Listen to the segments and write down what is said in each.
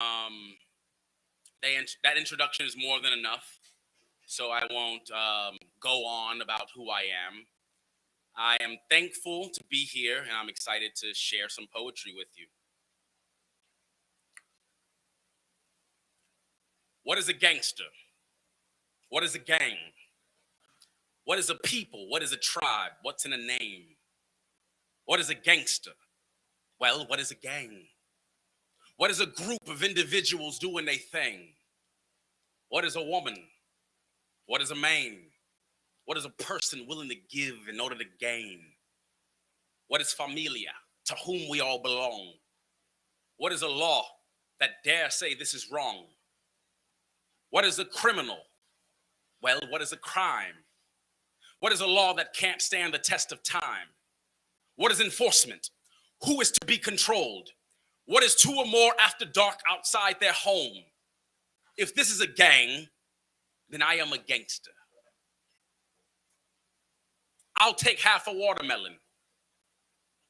Um, that introduction is more than enough, so I won't go on about who I am. I am thankful to be here, and I'm excited to share some poetry with you. What is a gangster? What is a gang? What is a people? What is a tribe? What's in a name? What is a gangster? Well, what is a gang? What is a group of individuals doing their thing? What is a woman? What is a man? What is a person willing to give in order to gain? What is familia? To whom we all belong? What is a law that dare say this is wrong? What is a criminal? Well, what is a crime? What is a law that can't stand the test of time? What is enforcement? Who is to be controlled? What is two or more after dark outside their home? If this is a gang, then I am a gangster. I'll take half a watermelon.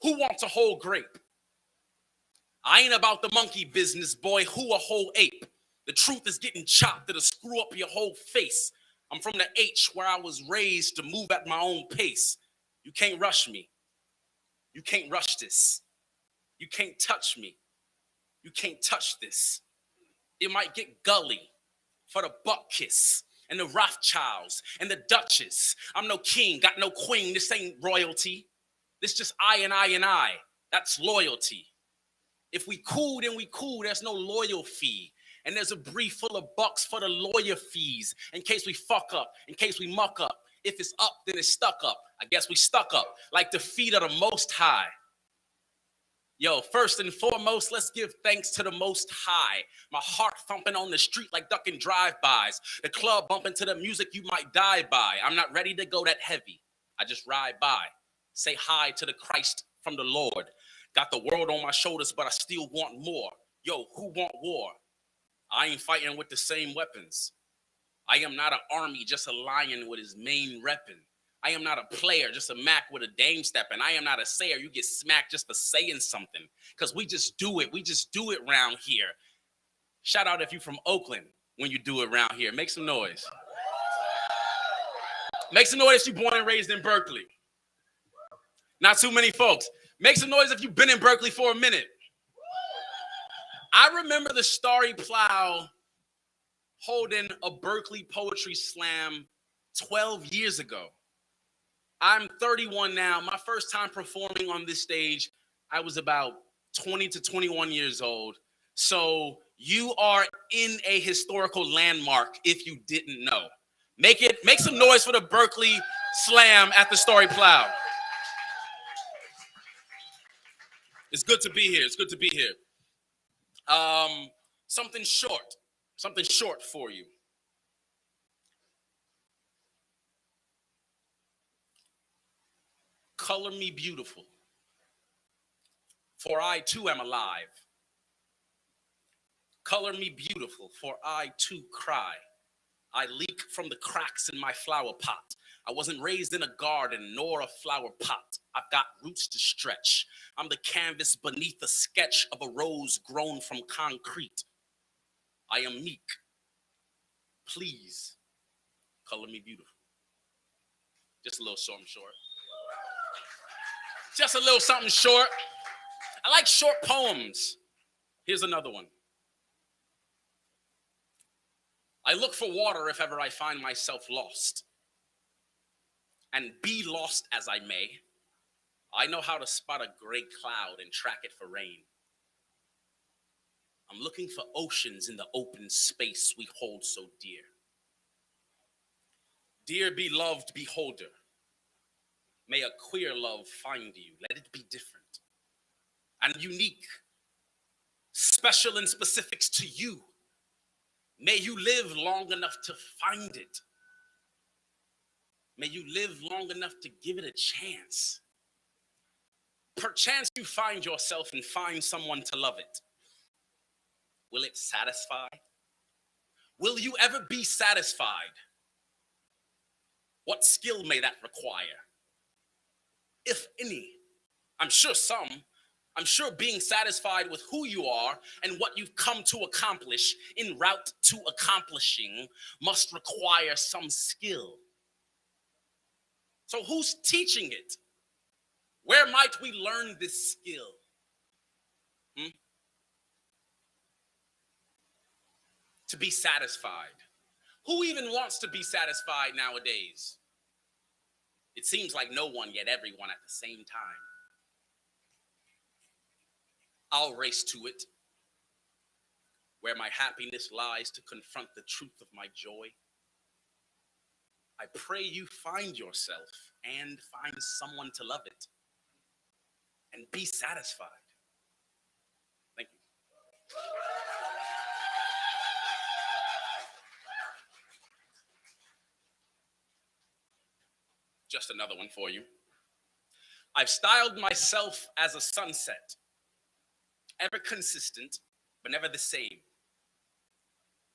Who wants a whole grape? I ain't about the monkey business, boy. Who a whole ape? The truth is getting chopped. It'll screw up your whole face. I'm from the H where I was raised to move at my own pace. You can't rush me. You can't rush this. You can't touch me. You can't touch this. It might get gully for the buck kiss and the Rothschilds and the Duchess. I'm no king, got no queen. This ain't royalty. This just I and I and I. That's loyalty. If we cool, then we cool. There's no loyal fee. And there's a brief full of bucks for the lawyer fees in case we fuck up, in case we muck up. If it's up, then it's stuck up. I guess we stuck up like the feet of the Most High. Yo, first and foremost, let's give thanks to the Most High. My heart thumping on the street like ducking drive-bys. The club bumping to the music you might die by. I'm not ready to go that heavy. I just ride by. Say hi to the Christ from the Lord. Got the world on my shoulders, but I still want more. Yo, who want war? I ain't fighting with the same weapons. I am not an army, just a lion with his main reppin'. I am not a player, just a Mac with a dame stepping. I am not a sayer. You get smacked just for saying something. Because we just do it. We just do it around here. Shout out if you from Oakland when you do it around here. Make some noise. Make some noise if you born and raised in Berkeley. Not too many folks. Make some noise if you've been in Berkeley for a minute. I remember the Starry Plough holding a Berkeley Poetry Slam 12 years ago. I'm 31 now. My first time performing on this stage, I was about 20 to 21 years old. So you are in a historical landmark if you didn't know. Make some noise for the Berkeley Slam at the Starry Plough. It's good to be here. It's good to be here. Something short for you. Color me beautiful, for I too am alive. Color me beautiful, for I too cry. I leak from the cracks in my flower pot. I wasn't raised in a garden nor a flower pot. I've got roots to stretch. I'm the canvas beneath the sketch of a rose grown from concrete. I am meek. Please color me beautiful. Just a little something short. Just a little something short. I like short poems. Here's another one. I look for water if ever I find myself lost. And be lost as I may, I know how to spot a gray cloud and track it for rain. I'm looking for oceans in the open space we hold so dear. Dear beloved beholder, may a queer love find you. Let it be different and unique, special in specifics to you. May you live long enough to find it. May you live long enough to give it a chance. Perchance you find yourself and find someone to love it. Will it satisfy? Will you ever be satisfied? What skill may that require? If any, I'm sure some. I'm sure being satisfied with who you are and what you've come to accomplish en route to accomplishing must require some skill. So who's teaching it? Where might we learn this skill? To be satisfied. Who even wants to be satisfied nowadays? It seems like no one, yet everyone at the same time. I'll race to it, where my happiness lies, to confront the truth of my joy. I pray you find yourself and find someone to love it and be satisfied. Thank you. Just another one for you. I've styled myself as a sunset, ever consistent, but never the same,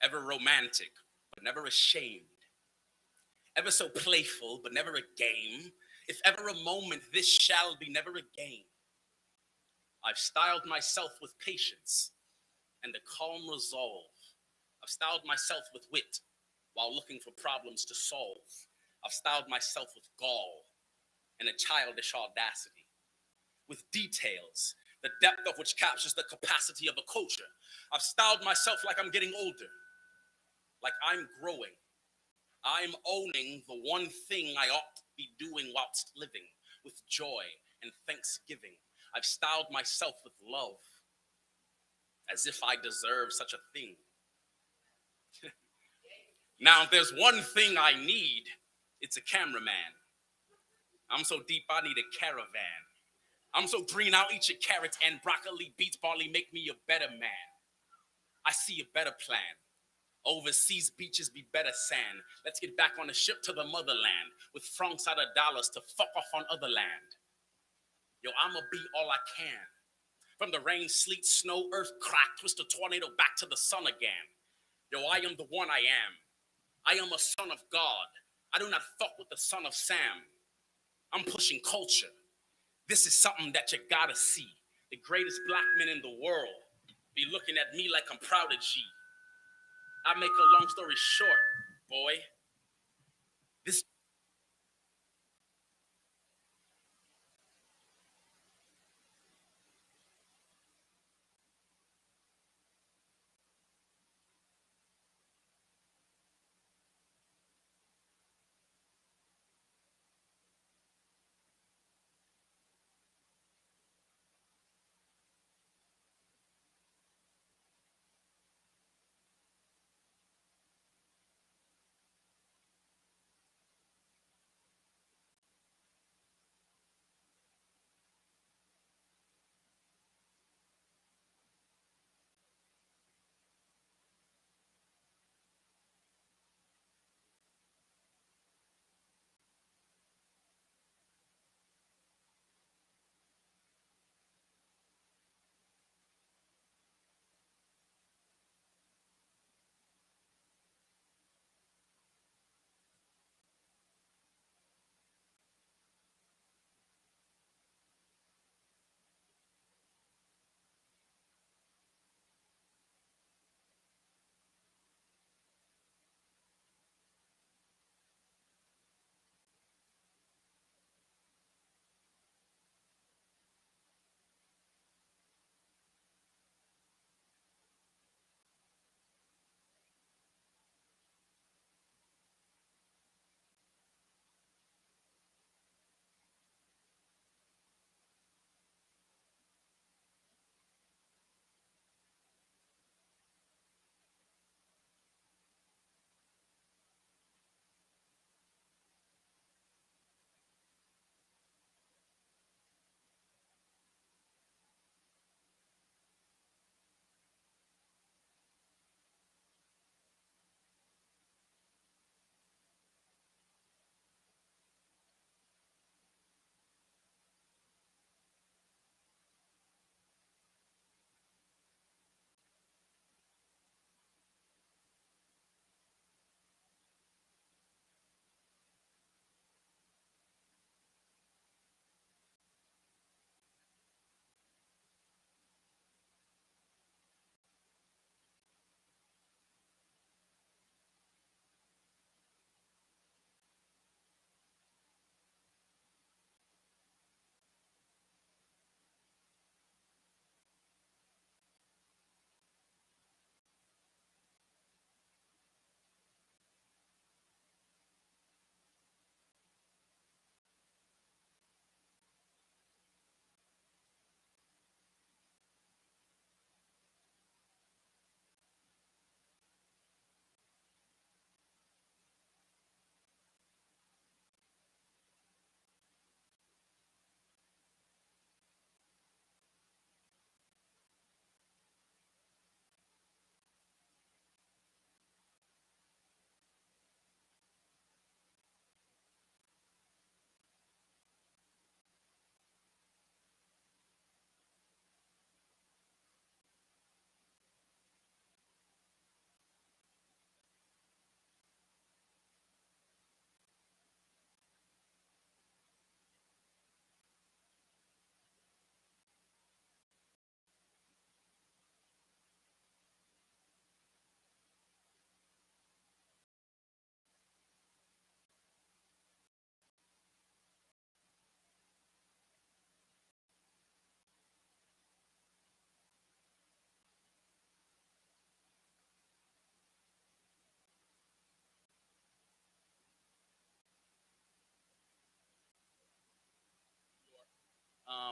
ever romantic, but never ashamed, ever so playful, but never a game. If ever a moment, this shall be never a game. I've styled myself with patience and a calm resolve. I've styled myself with wit while looking for problems to solve. I've styled myself with gall and a childish audacity, with details, the depth of which captures the capacity of a culture. I've styled myself like I'm getting older, like I'm growing. I'm owning the one thing I ought to be doing whilst living, with joy and thanksgiving. I've styled myself with love, as if I deserve such a thing. Now, if there's one thing I need, it's a cameraman. I'm so deep, I need a caravan. I'm so green, I'll eat your carrots and broccoli, beets, barley, make me a better man. I see a better plan. Overseas beaches be better sand. Let's get back on the ship to the motherland with francs out of dollars to fuck off on other land. Yo, I'ma be all I can. From the rain, sleet, snow, earth, crack, twist a tornado back to the sun again. Yo, I am the one I am. I am a son of God. I do not fuck with the son of Sam. I'm pushing culture. This is something that you gotta see. The greatest black men in the world be looking at me like I'm proud of G. I make a long story short, boy. This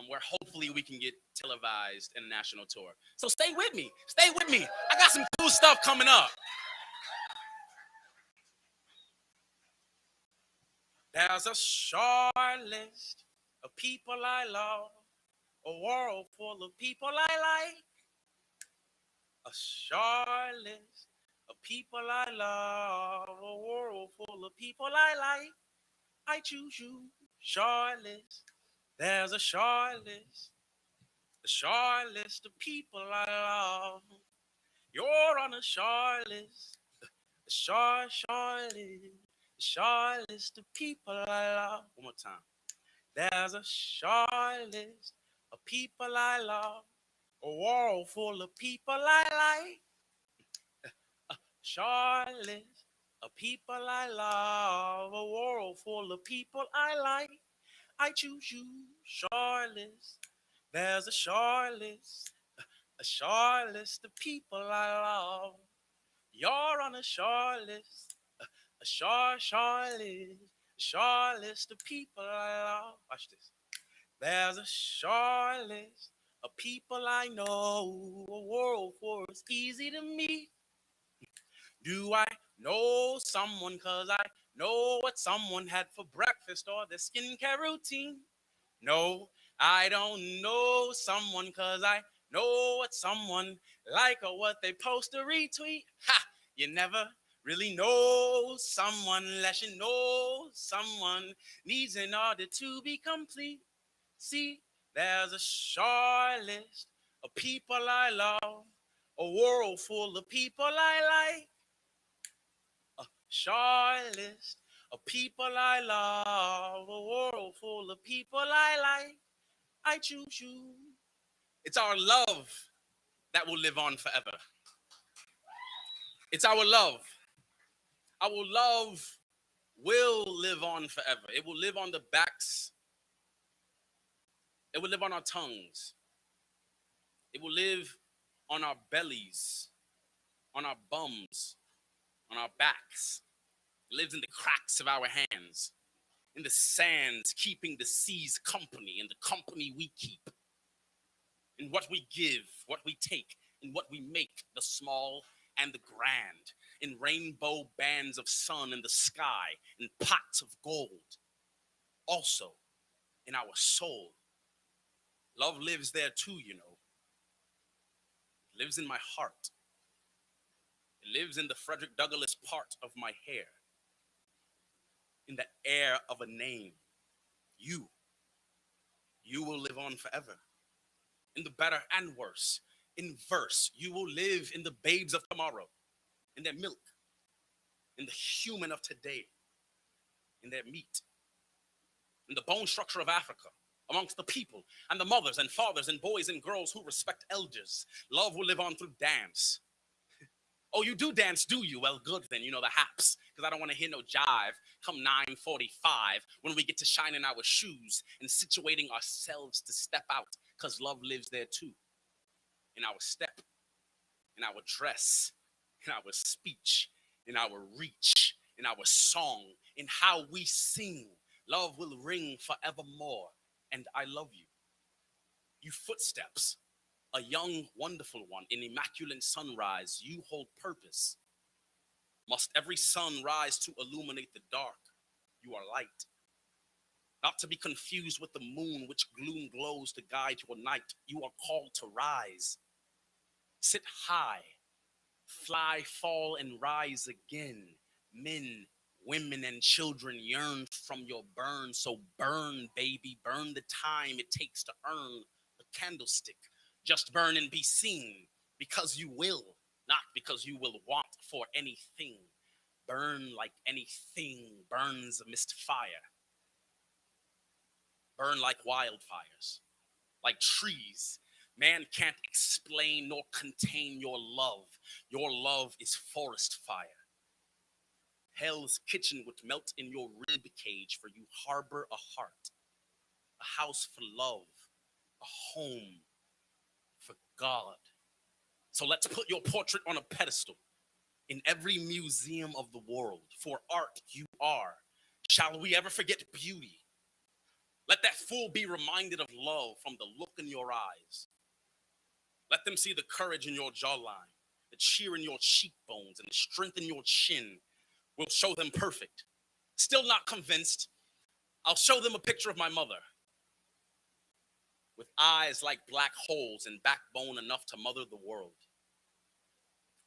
where hopefully we can get televised in a national tour. So stay with me. Stay with me. I got some cool stuff coming up. There's a short list of people I love, a world full of people I like. A short list of people I love, a world full of people I like. I choose you, short list. There's a short list of people I love. You're on a short list, a short list of people I love. One more time. There's a short list of people I love, a world full of people I like. A short list of people I love, a world full of people I like. I choose you, short list. There's a short list of people I love. You're on a short list, a short list of people I love. Watch this. There's a short list of people I know, a world for it's easy to meet. Do I know someone cause I know what someone had for breakfast or their skincare routine? No, I don't know someone cause I know what someone like or what they post or retweet. Ha! You never really know someone unless you know someone needs in order to be complete. See, there's a short list of people I love, a world full of people I like. A short list of people I love, a world full of people I like. I choose you. It's our love that will live on forever. It's our love. Our love will live on forever. It will live on the backs. It will live on our tongues. It will live on our bellies, on our bums, on our backs. It lives in the cracks of our hands, in the sands, keeping the seas company, and the company we keep, in what we give, what we take, in what we make, the small and the grand, in rainbow bands of sun in the sky, in pots of gold, also in our soul. Love lives there too, you know. It lives in my heart. It lives in the Frederick Douglass part of my hair, in the air of a name. You will live on forever. In the better and worse, in verse, you will live in the babes of tomorrow, in their milk, in the human of today, in their meat, in the bone structure of Africa, amongst the people and the mothers and fathers and boys and girls who respect elders. Love will live on through dance. Oh, you do dance, do you? Well, good then, you know the haps, because I don't want to hear no jive come 9:45 when we get to shining our shoes and situating ourselves to step out, because love lives there too, in our step, in our dress, in our speech, in our reach, in our song, in how we sing. Love will ring forevermore, and I love you. You footsteps, a young, wonderful one, in immaculate sunrise, you hold purpose. Must every sun rise to illuminate the dark? You are light. Not to be confused with the moon, which gloom glows to guide your night. You are called to rise. Sit high, fly, fall, and rise again. Men, women, and children yearn from your burn. So burn, baby, burn the time it takes to earn a candlestick. Just burn and be seen, because you will, not because you will want for anything. Burn like anything burns amidst fire. Burn like wildfires, like trees. Man can't explain nor contain your love. Your love is forest fire. Hell's kitchen would melt in your rib cage, for you harbor a heart, a house for love, a home for God. So let's put your portrait on a pedestal in every museum of the world, for art you are. Shall we ever forget beauty? Let that fool be reminded of love from the look in your eyes. Let them see the courage in your jawline, the cheer in your cheekbones, and the strength in your chin. Will show them perfect. Still not convinced, I'll show them a picture of my mother with eyes like black holes and backbone enough to mother the world.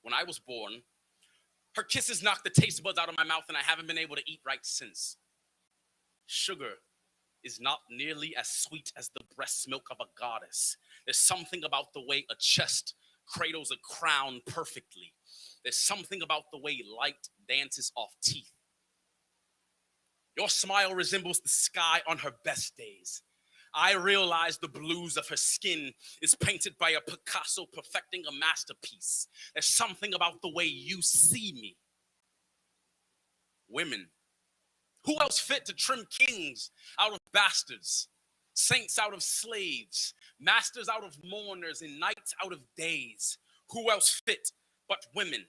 When I was born, her kisses knocked the taste buds out of my mouth, and I haven't been able to eat right since. Sugar is not nearly as sweet as the breast milk of a goddess. There's something about the way a chest cradles a crown perfectly. There's something about the way light dances off teeth. Your smile resembles the sky on her best days. I realize the blues of her skin is painted by a Picasso perfecting a masterpiece. There's something about the way you see me. Women, who else fit to trim kings out of bastards, saints out of slaves, masters out of mourners, and nights out of days? Who else fit but women?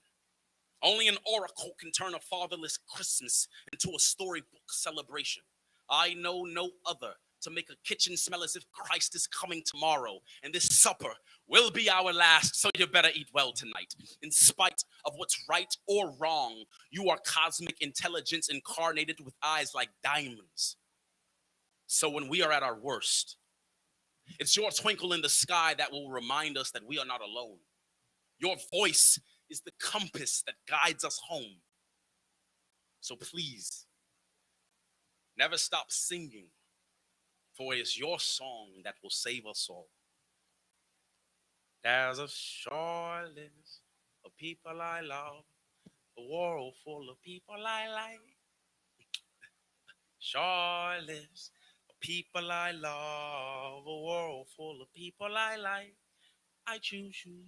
Only an oracle can turn a fatherless Christmas into a storybook celebration. I know no other to make a kitchen smell as if Christ is coming tomorrow, and this supper will be our last, so you better eat well tonight. In spite of what's right or wrong, you are cosmic intelligence incarnated with eyes like diamonds. So when we are at our worst, it's your twinkle in the sky that will remind us that we are not alone. Your voice is the compass that guides us home. So please, never stop singing, for it is your song that will save us all. There's a short list of people I love, a world full of people I like. Short list of people I love, a world full of people I like. I choose you,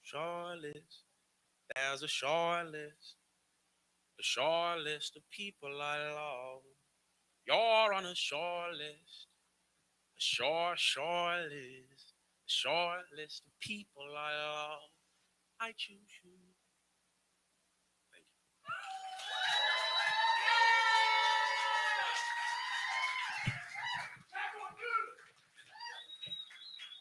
short list. There's a short list of people I love. You're on a short list, a short list, a short list of people I love. I choose you. Thank you.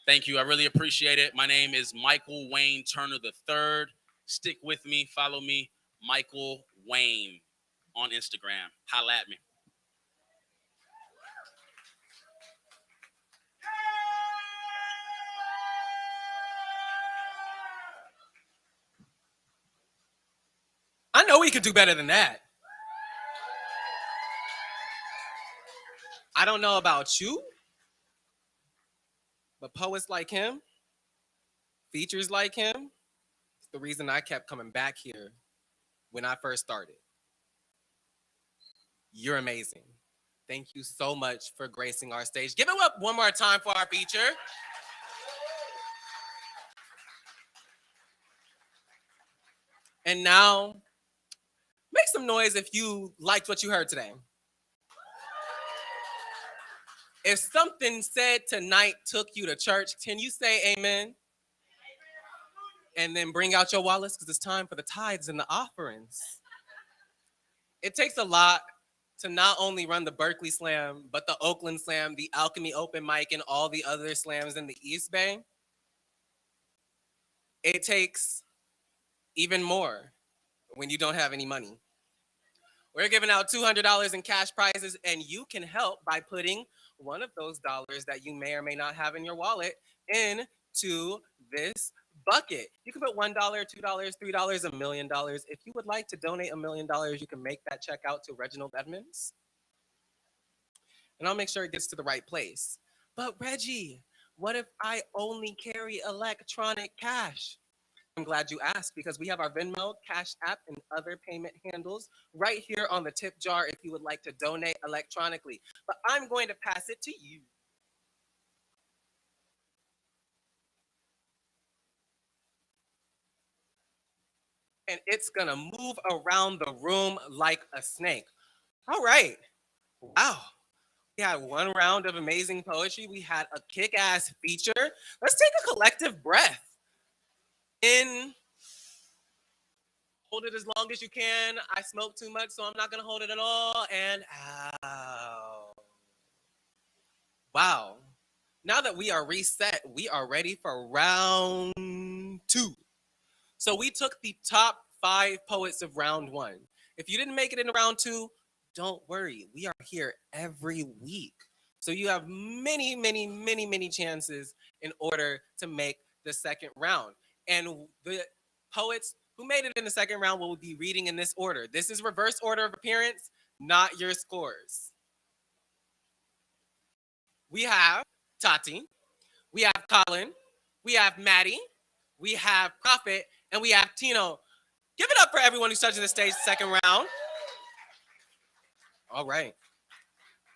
Thank you. I really appreciate it. My name is Michael Wayne Turner III. Stick with me. Follow me, Michael Wayne, on Instagram. Holla at me. I know we could do better than that. I don't know about you, but poets like him, features like him, it's the reason I kept coming back here when I first started. You're amazing. Thank you so much for gracing our stage. Give it up one more time for our feature. And now, make some noise if you liked what you heard today. If something said tonight took you to church, can you say amen? And then bring out your wallets because it's time for the tithes and the offerings. It takes a lot to not only run the Berkeley Slam, but the Oakland Slam, the Alchemy Open Mic, and all the other slams in the East Bay. It takes even more when you don't have any money. We're giving out $200 in cash prizes, and you can help by putting one of those dollars that you may or may not have in your wallet into this bucket. You can put $1, $2, $3, $1,000,000. If you would like to donate $1,000,000, you can make that check out to Reginald Edmonds. And I'll make sure it gets to the right place. But Reggie, what if I only carry electronic cash? I'm glad you asked because we have our Venmo, Cash App, and other payment handles right here on the tip jar if you would like to donate electronically. But I'm going to pass it to you. And it's gonna move around the room like a snake. All right. Wow. We had one round of amazing poetry. We had a kick-ass feature. Let's take a collective breath. In, hold it as long as you can. I smoke too much, so I'm not gonna hold it at all. And out. Wow. Now that we are reset, we are ready for round 2. So we took the top 5 poets of round 1. If you didn't make it into round 2, don't worry. We are here every week. So you have many, many, many, many chances in order to make the second round. And the poets who made it in the second round will be reading in this order. This is reverse order of appearance, not your scores. We have Tati, we have Colin, we have Maddie, we have Prophet, and we have Tino. Give it up for everyone who's touching the stage second round. All right.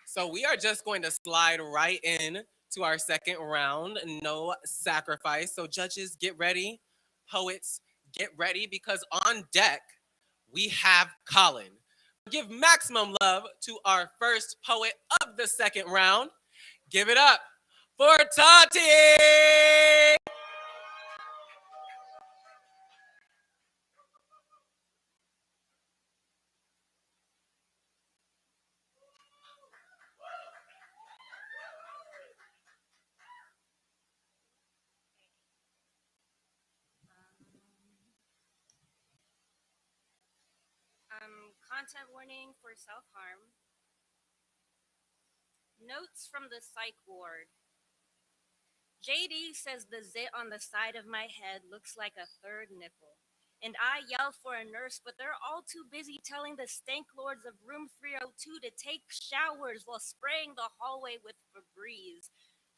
So we are just going to slide right in to our second round. No sacrifice. So judges, get ready. Poets, get ready, because on deck, we have Colin. Give maximum love to our first poet of the second round. Give it up for Tati! Content warning for self-harm. Notes from the psych ward. JD says the zit on the side of my head looks like a third nipple. And I yell for a nurse, but they're all too busy telling the stank lords of room 302 to take showers while spraying the hallway with Febreze.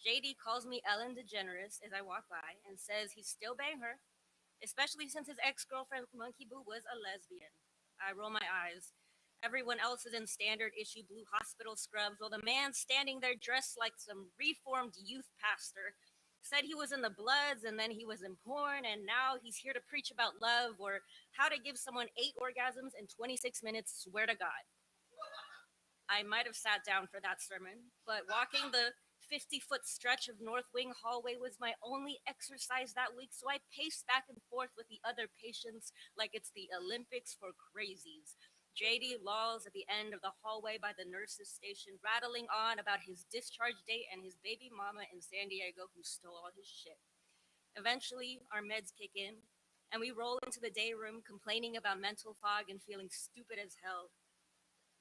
JD calls me Ellen DeGeneres as I walk by and says he's still bang her, especially since his ex-girlfriend Monkey Boo was a lesbian. I roll my eyes. Everyone else is in standard issue blue hospital scrubs, while the man standing there dressed like some reformed youth pastor said he was in the Bloods and then he was in porn and now he's here to preach about love or how to give someone 8 orgasms in 26 minutes, swear to God. I might have sat down for that sermon, but walking the 50-foot stretch of North Wing hallway was my only exercise that week, so I paced back and forth with the other patients like it's the Olympics for crazies. JD lolls at the end of the hallway by the nurse's station, rattling on about his discharge date and his baby mama in San Diego who stole all his shit. Eventually, our meds kick in, and we roll into the day room complaining about mental fog and feeling stupid as hell.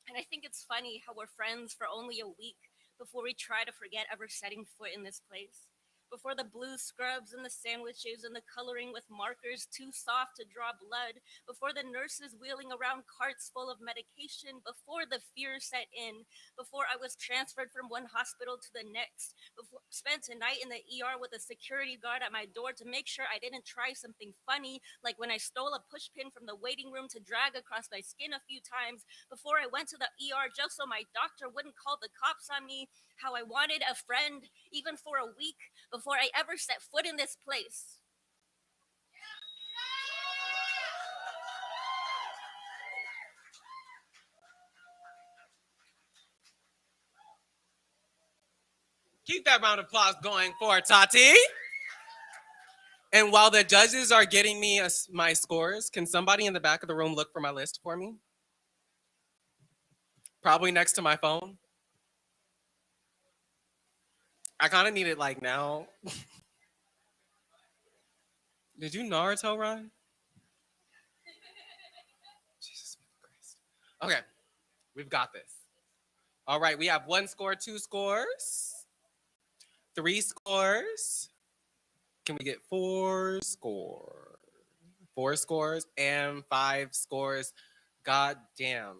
And I think it's funny how we're friends for only a week before we try to forget ever setting foot in this place. Before the blue scrubs and the sandwiches and the coloring with markers too soft to draw blood, before the nurses wheeling around carts full of medication, before the fear set in, before I was transferred from one hospital to the next, before spent a night in the ER with a security guard at my door to make sure I didn't try something funny, like when I stole a pushpin from the waiting room to drag across my skin a few times, before I went to the ER just so my doctor wouldn't call the cops on me, how I wanted a friend, even for a week, before I ever set foot in this place. Keep that round of applause going for Tati. And while the judges are getting me my scores, can somebody in the back of the room look for my list for me? Probably next to my phone. I kind of need it like now. Did you Naruto run? Jesus Christ. Okay, we've got this. All right, we have 1 score, 2 scores, 3 scores. Can we get 4 scores? 4 scores and 5 scores. God damn.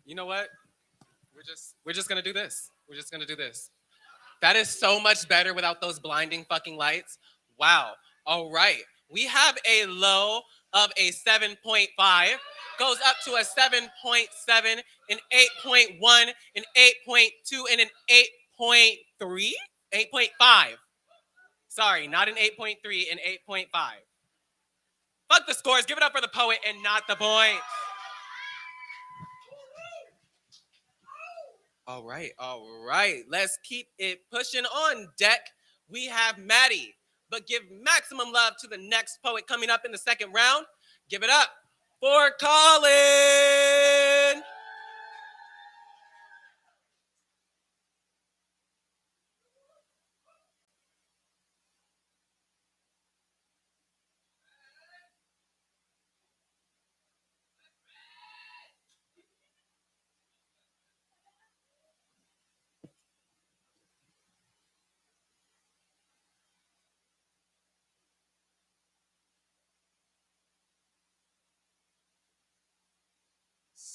You know what? We're just gonna do this. We're just gonna do this. That is so much better without those blinding fucking lights. Wow. All right. We have a low of a 7.5, goes up to a 7.7, an 8.1, an 8.2, and an 8.3, 8.5. Sorry, not an 8.3, an 8.5. Fuck the scores. Give it up for the poet and not the point. All right. Let's keep it pushing on deck. We have Maddie, but give maximum love to the next poet coming up in the second round. Give it up for Colin.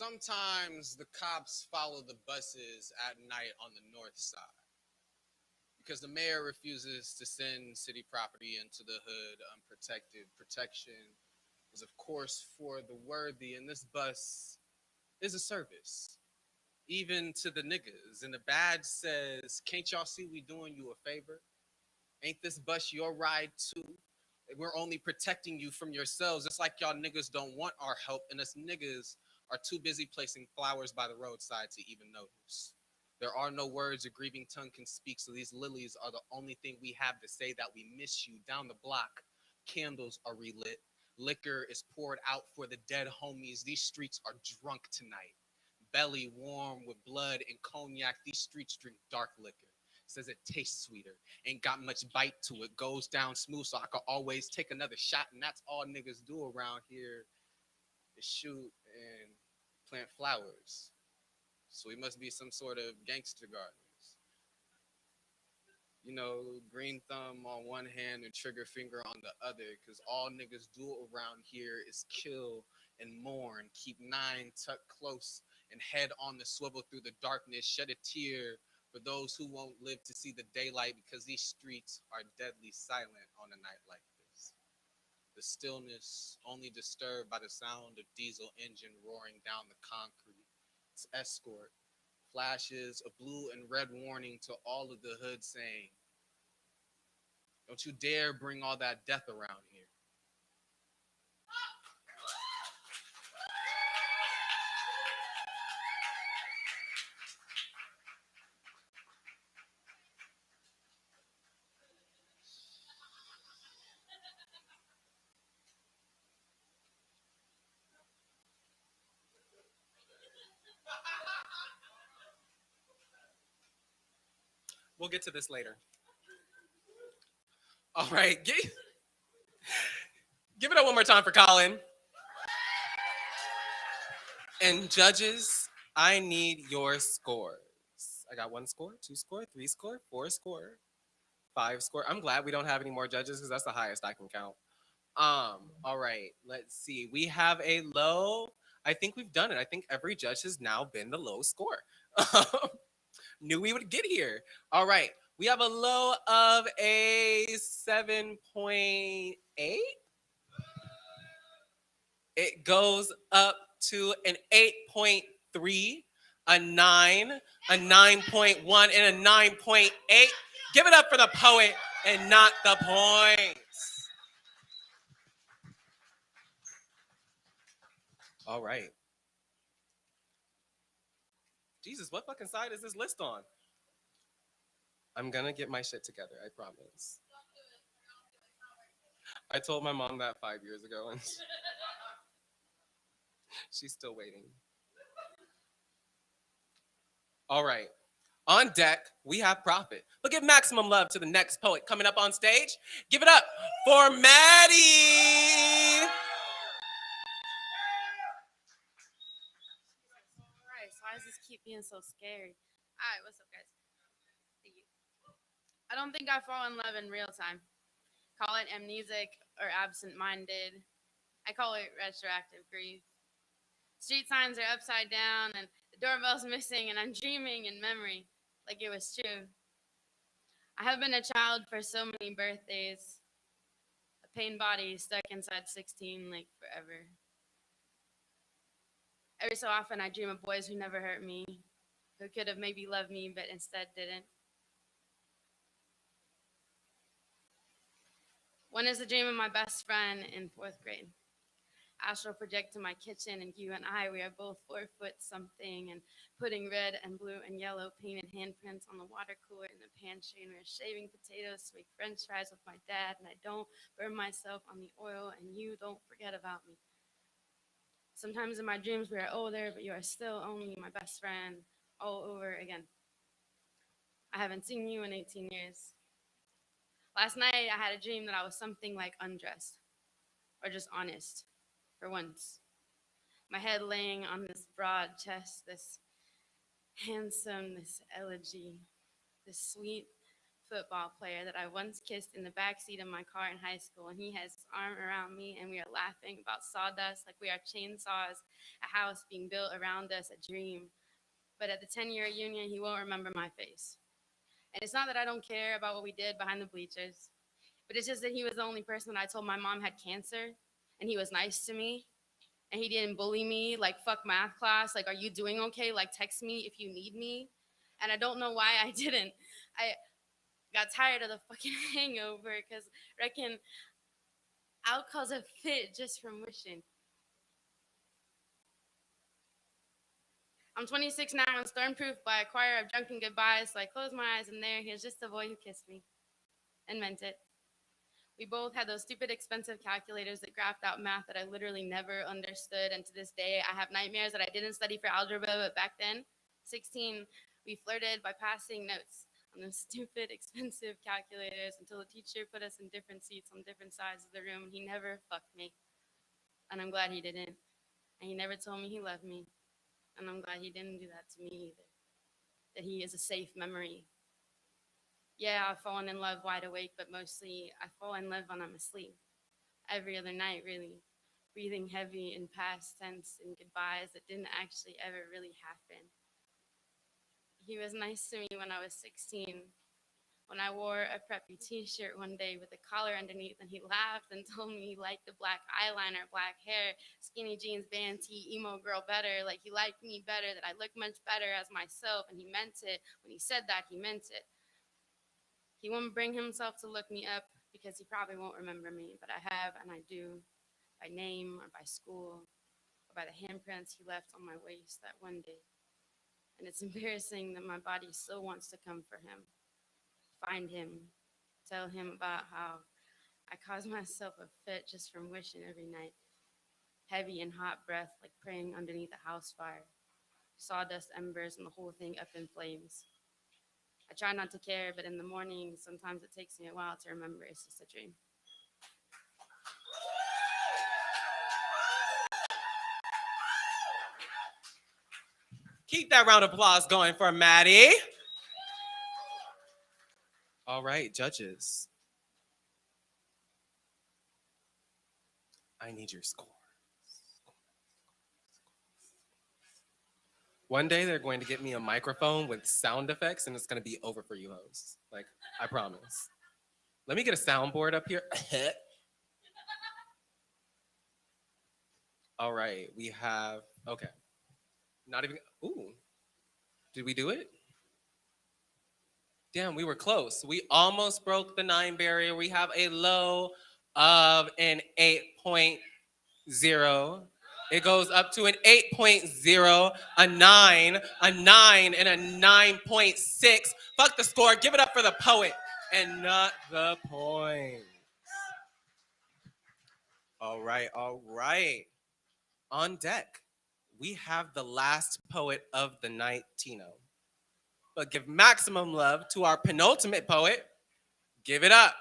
Sometimes the cops follow the buses at night on the north side because the mayor refuses to send city property into the hood unprotected. Protection is, of course, for the worthy, and this bus is a service, even to the niggas. And the badge says, "Can't y'all see we doing you a favor? Ain't this bus your ride too? We're only protecting you from yourselves. It's like y'all niggas don't want our help, and us niggas are too busy placing flowers by the roadside to even notice. There are no words a grieving tongue can speak, so these lilies are the only thing we have to say that we miss you. Down the block, candles are relit. Liquor is poured out for the dead homies. These streets are drunk tonight. Belly warm with blood and cognac. These streets drink dark liquor. Says it tastes sweeter. Ain't got much bite to it. Goes down smooth, so I could always take another shot. And that's all niggas do around here is shoot and plant flowers. So we must be some sort of gangster gardeners. You know, green thumb on one hand and trigger finger on the other, because all niggas do around here is kill and mourn, keep nine tucked close and head on the swivel through the darkness, shed a tear for those who won't live to see the daylight, because these streets are deadly silent on a night like this. The stillness only disturbed by the sound of diesel engine roaring down the concrete. Its escort flashes a blue and red warning to all of the hood saying, "Don't you dare bring all that death around here." We'll get to this later. All right, give it up one more time for Colin. And judges, I need your scores. I got 1 score, 2 score, 3 score, 4 score, 5 score. I'm glad we don't have any more judges because that's the highest I can count. All right, let's see. We have a low. I think we've done it. I think every judge has now been the low score. Knew we would get here. All right, we have a low of a 7.8. It goes up to an 8.3, a 9, a 9.1, and a 9.8. Give it up for the poet and not the points. All right. Jesus, what fucking side is this list on? I'm gonna get my shit together, I promise. I told my mom that 5 years ago, and she's still waiting. All right. On deck, we have Prophet. But give maximum love to the next poet coming up on stage. Give it up for Maddie. All right, so why does this keep being so scary? All right, what's up, guys? Thank you. I don't think I fall in love in real time. Call it amnesic or absent-minded. I call it retroactive grief. Street signs are upside down and the doorbell's missing and I'm dreaming in memory like it was true. I have been a child for so many birthdays. A pain body stuck inside 16 like forever. Every so often I dream of boys who never hurt me, who could have maybe loved me but instead didn't. One is the dream of my best friend in 4th grade. Astral project to my kitchen, and you and I, we are both 4 foot something, and putting red and blue and yellow painted handprints on the water cooler in the pantry, and we're shaving potatoes to make french fries with my dad, and I don't burn myself on the oil, and you don't forget about me. Sometimes in my dreams we are older, but you are still only my best friend all over again. I haven't seen you in 18 years. Last night I had a dream that I was something like undressed, or just honest. For once, my head laying on this broad chest, this handsome, this elegy, this sweet football player that I once kissed in the backseat of my car in high school, and he has his arm around me, and we are laughing about sawdust like we are chainsaws, a house being built around us, a dream. But at the 10-year reunion, he won't remember my face. And it's not that I don't care about what we did behind the bleachers, but it's just that he was the only person that I told my mom had cancer, and he was nice to me, and he didn't bully me like fuck math class, like are you doing okay, like text me if you need me. And I don't know why I didn't. I got tired of the fucking hangover because reckon I'll cause a fit just from wishing. I'm 26 now and stormproof by a choir of drunken goodbyes, so I close my eyes and there, here's just a boy who kissed me and meant it. We both had those stupid expensive calculators that graphed out math that I literally never understood, and to this day I have nightmares that I didn't study for algebra, but back then, 16, we flirted by passing notes on those stupid expensive calculators until the teacher put us in different seats on different sides of the room, and he never fucked me. And I'm glad he didn't. And he never told me he loved me. And I'm glad he didn't do that to me either. That he is a safe memory. Yeah, I've fallen in love wide awake, but mostly I fall in love when I'm asleep. Every other night, really. Breathing heavy in past tense and goodbyes that didn't actually ever really happen. He was nice to me when I was 16. When I wore a preppy t-shirt one day with a collar underneath, and he laughed and told me he liked the black eyeliner, black hair, skinny jeans, band tee, emo girl better, like he liked me better, that I looked much better as myself, and he meant it. When he said that, he meant it. He won't bring himself to look me up because he probably won't remember me, but I have, and I do, by name or by school or by the handprints he left on my waist that one day. And it's embarrassing that my body still wants to come for him. Find him, tell him about how I cause myself a fit just from wishing every night. Heavy and hot breath like praying underneath a house fire. Sawdust embers and the whole thing up in flames. I try not to care, but in the morning, sometimes it takes me a while to remember it's just a dream. Keep that round of applause going for Maddie. All right, judges. I need your score. One day they're going to get me a microphone with sound effects and it's going to be over for you hosts. Like, I promise. Let me get a soundboard up here. All right, we have, okay. Not even, ooh. Did we do it? Damn, we were close. We almost broke the 9 barrier. We have a low of an 8.0. It goes up to an 8.0, a 9, and a 9.6. Fuck the score. Give it up for the poet and not the point. All right, all right. On deck, we have the last poet of the night, Tino. But give maximum love to our penultimate poet. Give it up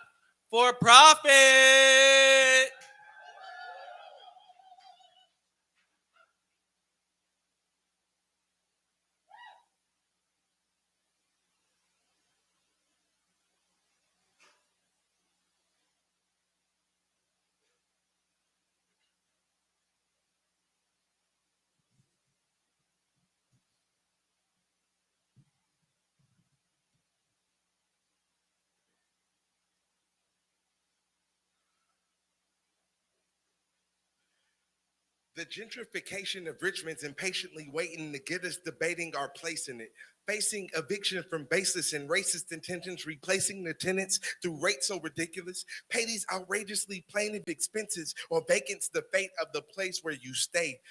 for Prophet. The gentrification of Richmond's impatiently waiting to get us debating our place in it. Facing eviction from baseless and racist intentions, replacing the tenants through rates so ridiculous. Pay these outrageously plaintiff expenses or vacants the fate of the place where you stay.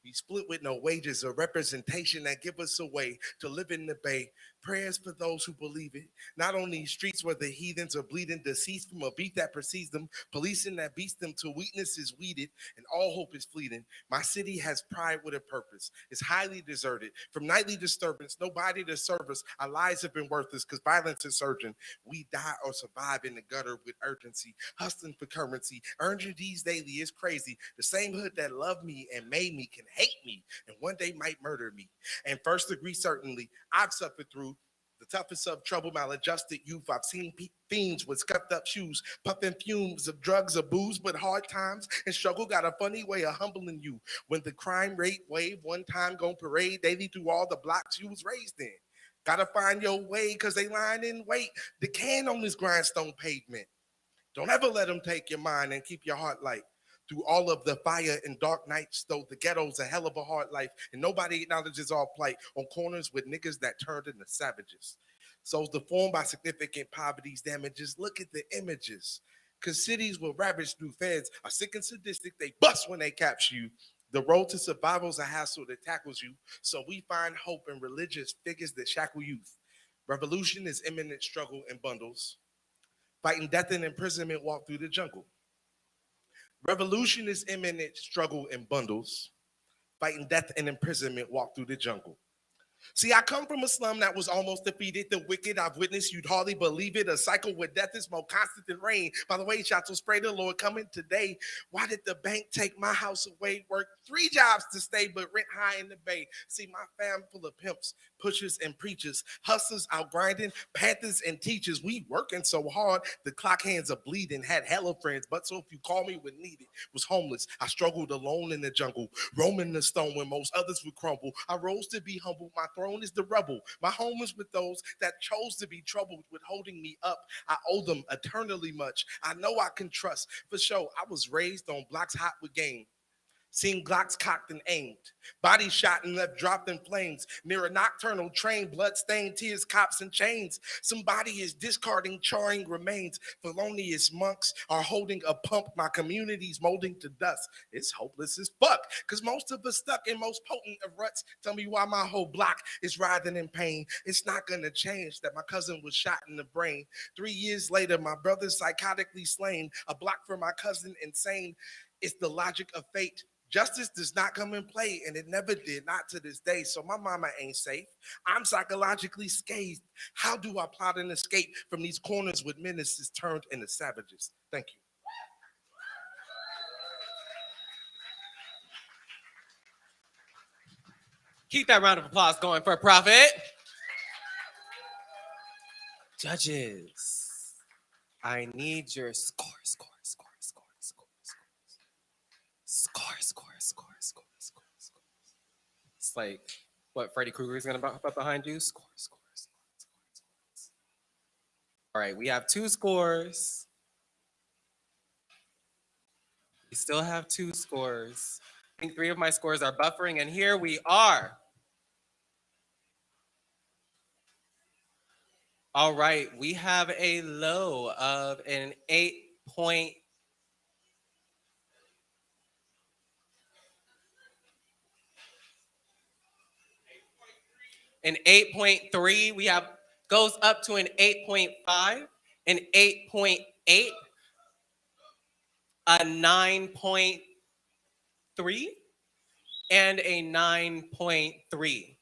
We split with no wages or representation that give us a way to live in the bay. Prayers for those who believe it. Not on these streets where the heathens are bleeding, deceased from a beat that precedes them, policing that beats them till weakness is weeded and all hope is fleeting. My city has pride with a purpose. It's highly deserted. From nightly disturbance, nobody to serve us. Our lives have been worthless because violence is surging. We die or survive in the gutter with urgency, hustling for currency. Earning these daily is crazy. The same hood that loved me and made me can hate me and one day might murder me. And first degree, certainly, I've suffered through The toughest of trouble, maladjusted youth. I've seen fiends with scuffed up shoes, puffing fumes of drugs or booze, but hard times and struggle got a funny way of humbling you. When the crime rate wave one time gon' parade daily through all the blocks you was raised in. Gotta find your way, cause they lying in wait. The can on this grindstone pavement. Don't ever let them take your mind and keep your heart light. Through all of the fire and dark nights, though the ghetto's a hell of a hard life, and nobody acknowledges our plight on corners with niggas that turned into savages. Souls deformed by significant poverty's damages. Look at the images. Cause cities were ravaged through feds are sick and sadistic. They bust when they capture you. The road to survival is a hassle that tackles you. So we find hope in religious figures that shackle youth. Revolution is imminent struggle in bundles. Fighting death and imprisonment walk through the jungle. Revolution is imminent struggle in bundles. Fighting death and imprisonment walk through the jungle. See, I come from a slum that was almost defeated. The wicked I've witnessed, you'd hardly believe it. A cycle where death is more constant than rain. By the way, shots will spray the Lord coming today. Why did the bank take my house away? Worked 3 jobs to stay, but rent high in the bay. See, my fam full of pimps, pushers and preachers, hustlers out grinding, panthers and teachers. We working so hard, the clock hands are bleeding. Had hella friends, but so if you call me when needed, was homeless. I struggled alone in the jungle, roaming the stone when most others would crumble. I rose to be humble. My throne is the rebel. My home is with those that chose to be troubled with holding me up. I owe them eternally much. I know I can trust. For sure, I was raised on blocks hot with game. Seen Glocks cocked and aimed, body shot and left dropped in flames. Near a nocturnal train, blood-stained tears, cops and chains. Somebody is discarding charring remains. Felonious monks are holding a pump. My community's molding to dust. It's hopeless as fuck, because most of us stuck in most potent of ruts. Tell me why my whole block is writhing in pain. It's not gonna change that my cousin was shot in the brain. 3 years later, my brother's psychotically slain. A block for my cousin insane. It's the logic of fate. Justice does not come in play, and it never did, not to this day. So my mama ain't safe. I'm psychologically scathed. How do I plot an escape from these corners with menaces turned into savages? Thank you. Keep that round of applause going for Prophet. Judges, I need your score. It's like what Freddy Krueger is gonna pop up behind you. Score. All right, we have 2 scores. We still have 2 scores. I think 3 of my scores are buffering, and here we are. All right, we have a low of an 8.3. We have goes up to an 8.5, an 8.8, a 9.3, and a 9.3.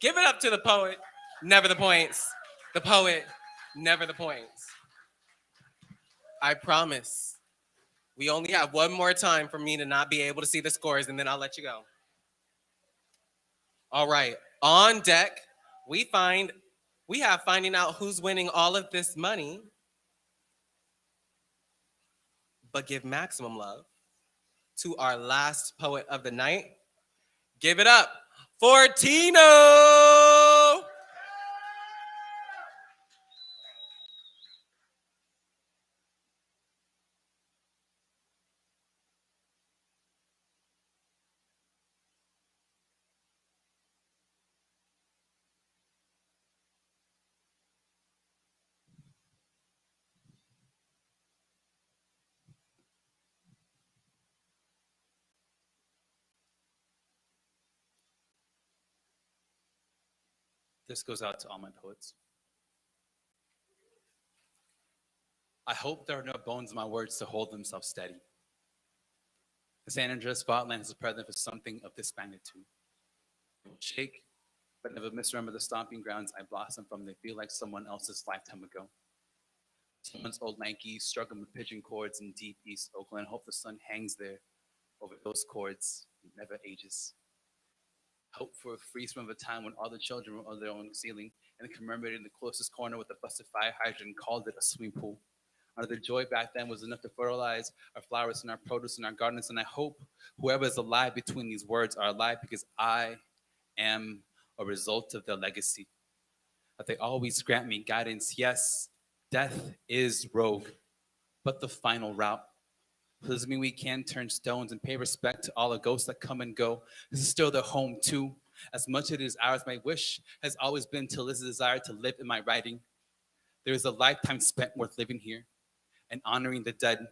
Give it up to the poet, never the points. The poet, never the points. I promise. We only have one more time for me to not be able to see the scores, and then I'll let you go. All right, on deck, we have finding out who's winning all of this money, but give maximum love to our last poet of the night. Give it up for Tino. This goes out to all my poets. I hope there are no bones in my words to hold themselves steady. The San Andreas spotlight is present for something of this magnitude. It will shake, but never misremember the stomping grounds I blossomed from. They feel like someone else's lifetime ago. Someone's old Nike struggling with pigeon chords in deep East Oakland. Hope the sun hangs there over those chords. It never ages. Hope for a freeze from a time when all the children were on their own ceiling and commemorated in the closest corner with a busted fire hydrant and called it a swimming pool. The joy back then was enough to fertilize our flowers and our produce and our gardens. And I hope whoever is alive between these words are alive because I am a result of their legacy. That they always grant me guidance. Yes, death is rogue, but the final route. Doesn't mean we can turn stones and pay respect to all the ghosts that come and go. This is still their home too. As much as it is ours, my wish has always been to live a desire to live in my writing. There is a lifetime spent worth living here and honoring the dead.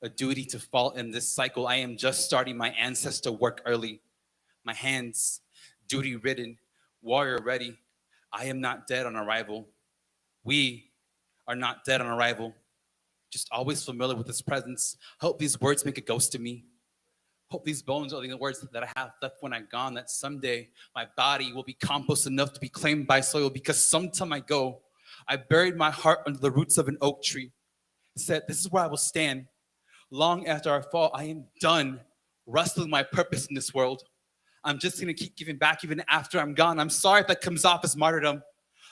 A duty to fall in this cycle. I am just starting my ancestor work early. My hands, duty ridden, warrior ready. I am not dead on arrival. We are not dead on arrival. Just always familiar with his presence. Hope these words make a ghost of me. Hope these bones are the words that I have left when I'm gone, that someday my body will be compost enough to be claimed by soil because sometime I go, I buried my heart under the roots of an oak tree. Said, this is where I will stand. Long after I fall, I am done wrestling my purpose in this world. I'm just gonna keep giving back even after I'm gone. I'm sorry if that comes off as martyrdom.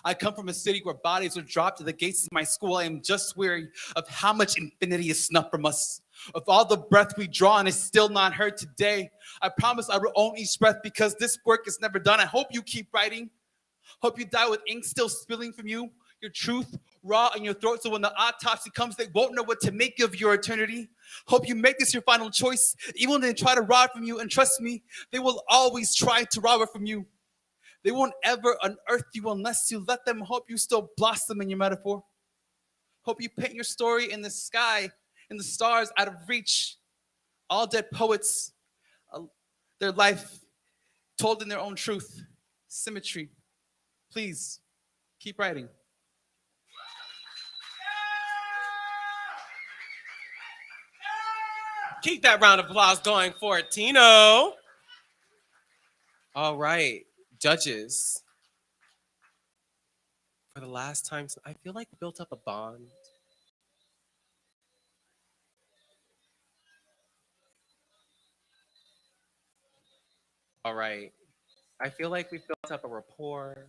I come from a city where bodies are dropped to the gates of my school. I am just weary of how much infinity is snuffed from us. Of all the breath we draw and is still not heard today. I promise I will own each breath because this work is never done. I hope you keep writing. Hope you die with ink still spilling from you. Your truth raw in your throat, so when the autopsy comes, they won't know what to make of your eternity. Hope you make this your final choice, even when they try to rob from you. And trust me, they will always try to rob it from you. They won't ever unearth you unless you let them. Hope you still blossom in your metaphor. Hope you paint your story in the sky, in the stars, out of reach. All dead poets, their life told in their own truth. Symmetry. Please, keep writing. Keep that round of applause going for Tino. All right, judges. For the last time, I feel like we built up a bond. All right. I feel like we've built up a rapport.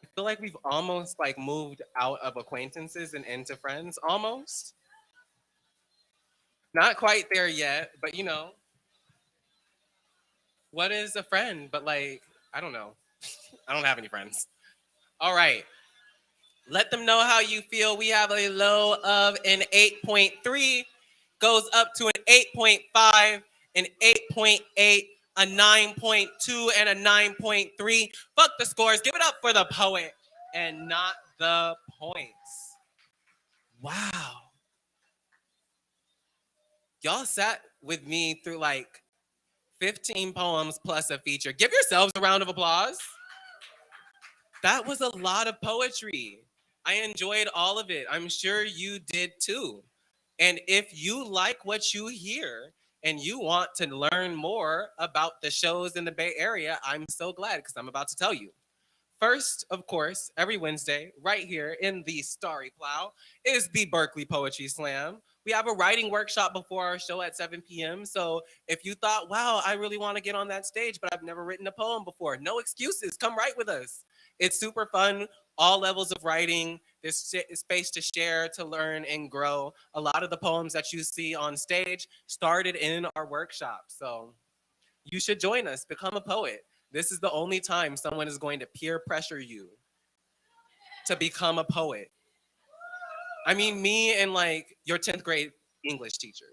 I feel like we've almost like moved out of acquaintances and into friends, almost. Not quite there yet, but you know, what is a friend? But like, I don't know. I don't have any friends. All right. Let them know how you feel. We have a low of an 8.3, goes up to an 8.5, an 8.8, a 9.2, and a 9.3. Fuck the scores. Give it up for the poet and not the points. Wow. Y'all sat with me through like 15 poems plus a feature. Give yourselves a round of applause. That was a lot of poetry. I enjoyed all of it. I'm sure you did too. And if you like what you hear and you want to learn more about the shows in the Bay Area, I'm so glad because I'm about to tell you. First, of course, every Wednesday, right here in the Starry Plough, is the Berkeley Poetry Slam. We have a writing workshop before our show at 7 p.m. So if you thought, wow, I really want to get on that stage, but I've never written a poem before, no excuses. Come write with us. It's super fun, all levels of writing. There's space to share, to learn, and grow. A lot of the poems that you see on stage started in our workshop. So you should join us, become a poet. This is the only time someone is going to peer pressure you to become a poet. I mean, me and like your 10th grade English teacher.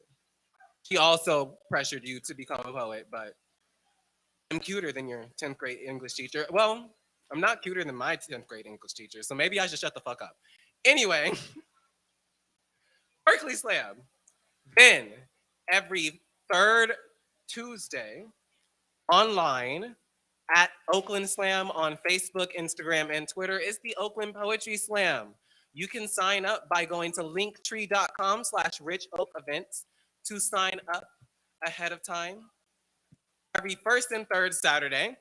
She also pressured you to become a poet, but I'm cuter than your 10th grade English teacher. Well, I'm not cuter than my 10th grade English teacher, so maybe I should shut the fuck up. Anyway, Berkeley Slam. Then every third Tuesday online at Oakland Slam on Facebook, Instagram, and Twitter is the Oakland Poetry Slam. You can sign up by going to linktree.com/richoakevents to sign up ahead of time. Every first and third Saturday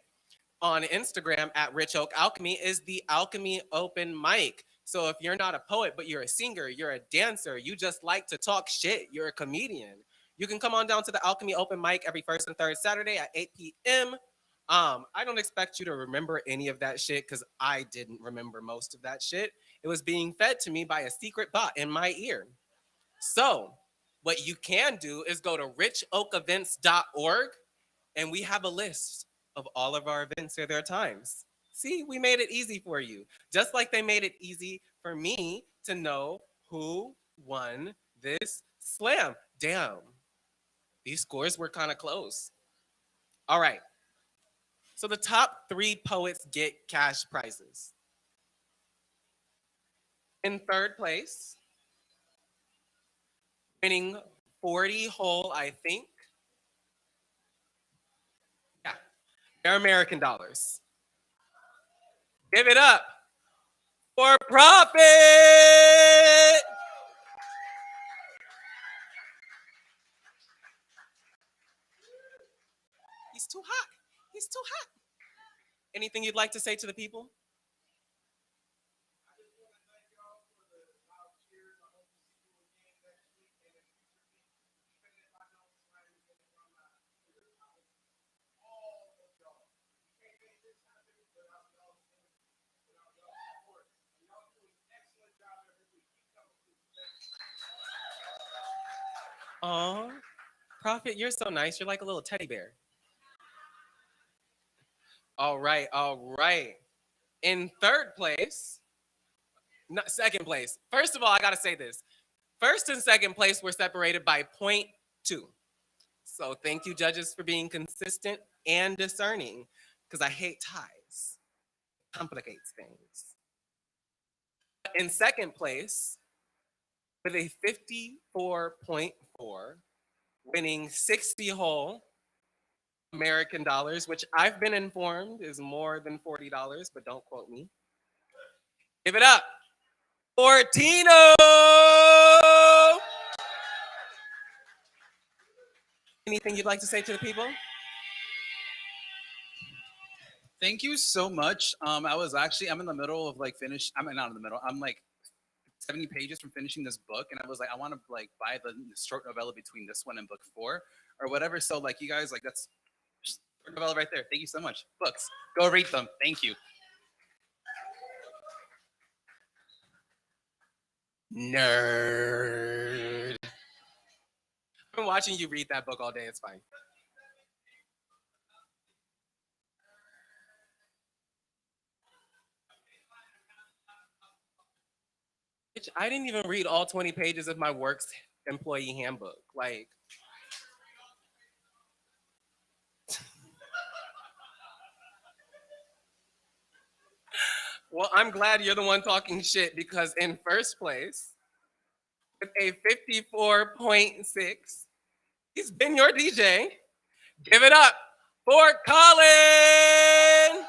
on Instagram at Rich Oak Alchemy is the Alchemy Open Mic. So if you're not a poet, but you're a singer, you're a dancer, you just like to talk shit, you're a comedian, you can come on down to the Alchemy Open Mic every first and third Saturday at 8 p.m. I don't expect you to remember any of that shit because I didn't remember most of that shit. It was being fed to me by a secret bot in my ear. So, what you can do is go to richoakevents.org and we have a list of all of our events at their times. See, we made it easy for you. Just like they made it easy for me to know who won this slam. Damn, these scores were kind of close. All right. So the top 3 poets get cash prizes. In third place, winning 40 whole, I think. Yeah, they're American dollars. Give it up for Profit! He's too hot. He's too hot. Anything you'd like to say to the people? Aw, Prophet, you're so nice. You're like a little teddy bear. All right, all right. In third place, no, second place. First of all, I gotta say this. First and second place were separated by 0.2. So thank you, judges, for being consistent and discerning, because I hate ties. It complicates things. In second place, with a 54.4, winning 60 whole American dollars, which I've been informed is more than $40, but don't quote me. Give it up for Tino! Anything you'd like to say to the people? Thank you so much. I'm in the middle of like I'm not in the middle. I'm like 70 pages from finishing this book, and I was like, I want to like buy the short novella between this one and book 4 or whatever. So like you guys, like that's short novella right there. Thank you so much. Books, go read them. Thank you. Nerd. I've been watching you read that book all day. It's fine. Bitch, I didn't even read all 20 pages of my work's employee handbook. Like, well, I'm glad you're the one talking shit because in first place, with a 54.6, he's been your DJ. Give it up for Colin!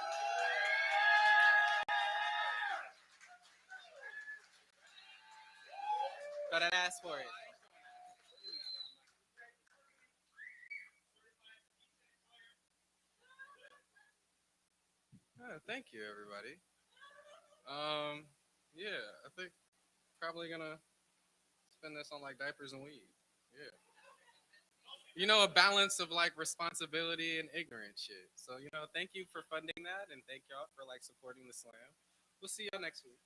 But I'd ask for it. Thank you, everybody. Yeah, I think probably gonna spend this on like diapers and weed. Yeah. You know, a balance of like responsibility and ignorant shit. So, you know, thank you for funding that and thank y'all for like supporting the slam. We'll see y'all next week.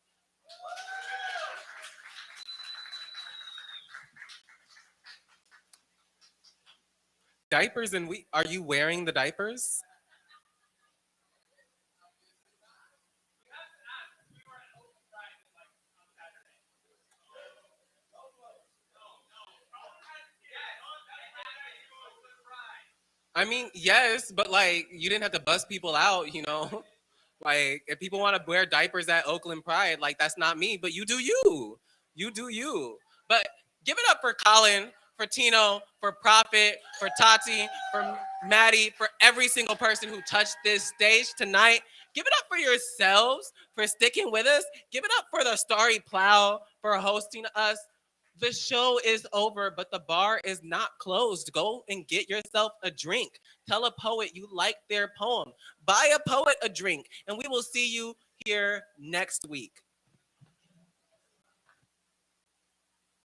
Diapers and we are you wearing the diapers? I mean, yes, but like you didn't have to bust people out, you know? Like if people want to wear diapers at Oakland Pride, like that's not me, but you do you. You do you. But give it up for Colin, for Tino, for Prophet, for Tati, for Maddie, for every single person who touched this stage tonight. Give it up for yourselves for sticking with us. Give it up for the Starry Plough for hosting us. The show is over, but the bar is not closed. Go and get yourself a drink. Tell a poet you like their poem. Buy a poet a drink, and we will see you here next week.